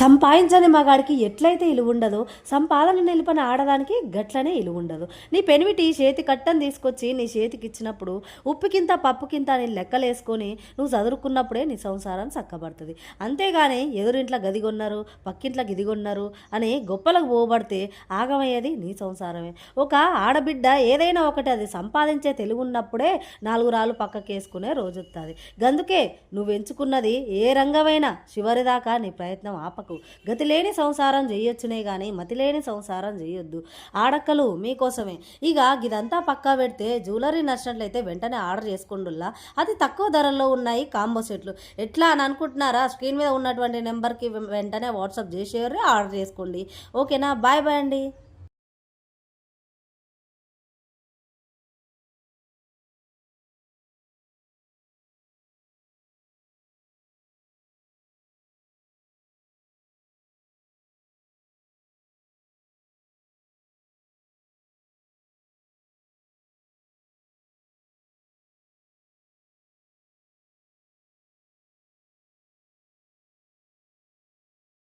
సంపాదించని మగాడికి ఎట్లయితే ఇలువ ఉండదో సంపాదన నిలిపని ఆడదానికి గట్లనే ఇలువ ఉండదు. నీ పెనిమిటి చేతి కట్టని తీసుకొచ్చి నీ చేతికి ఇచ్చినప్పుడు ఉప్పుకింత పప్పుకింత అని లెక్కలేసుకొని నువ్వు చదువుకున్నప్పుడే నీ సంసారం చక్కబడుతుంది. అంతేగాని ఎదురింట్లో గది కొన్నారు, పక్కింట్లో గిది కొన్నారు అని గొప్పలకు పోబడితే ఆగమయ్యేది నీ సంసారమే. ఒక ఆడబిడ్డ ఏదైనా ఒకటి అది సంపాదించే తెలివి ఉన్నప్పుడే నాలుగు రాళ్ళు పక్కకేసుకునే రోజు వస్తుంది. గందుకే నువ్వు ఎంచుకున్నది ఏ రంగమైనా చివరిదాకా నీ ప్రయత్నం ఆప. గతిలేని సంసారం చేయొచ్చునే కానీ మతిలేని సంసారం చేయొద్దు. ఆడక్కలు మీకోసమే. ఇక ఇదంతా పక్కా పెడితే జ్యువెలరీ నచ్చినట్లయితే వెంటనే ఆర్డర్ చేసుకుంటుల్లా. అది తక్కువ ధరల్లో ఉన్నాయి కాంబో సెట్లు. ఎట్లా అని అనుకుంటున్నారా? స్క్రీన్ మీద ఉన్నటువంటి నెంబర్కి వెంటనే వాట్సాప్ చేసేవారు, ఆర్డర్ చేసుకోండి. ఓకేనా? బాయ్ బాయ్ అండి.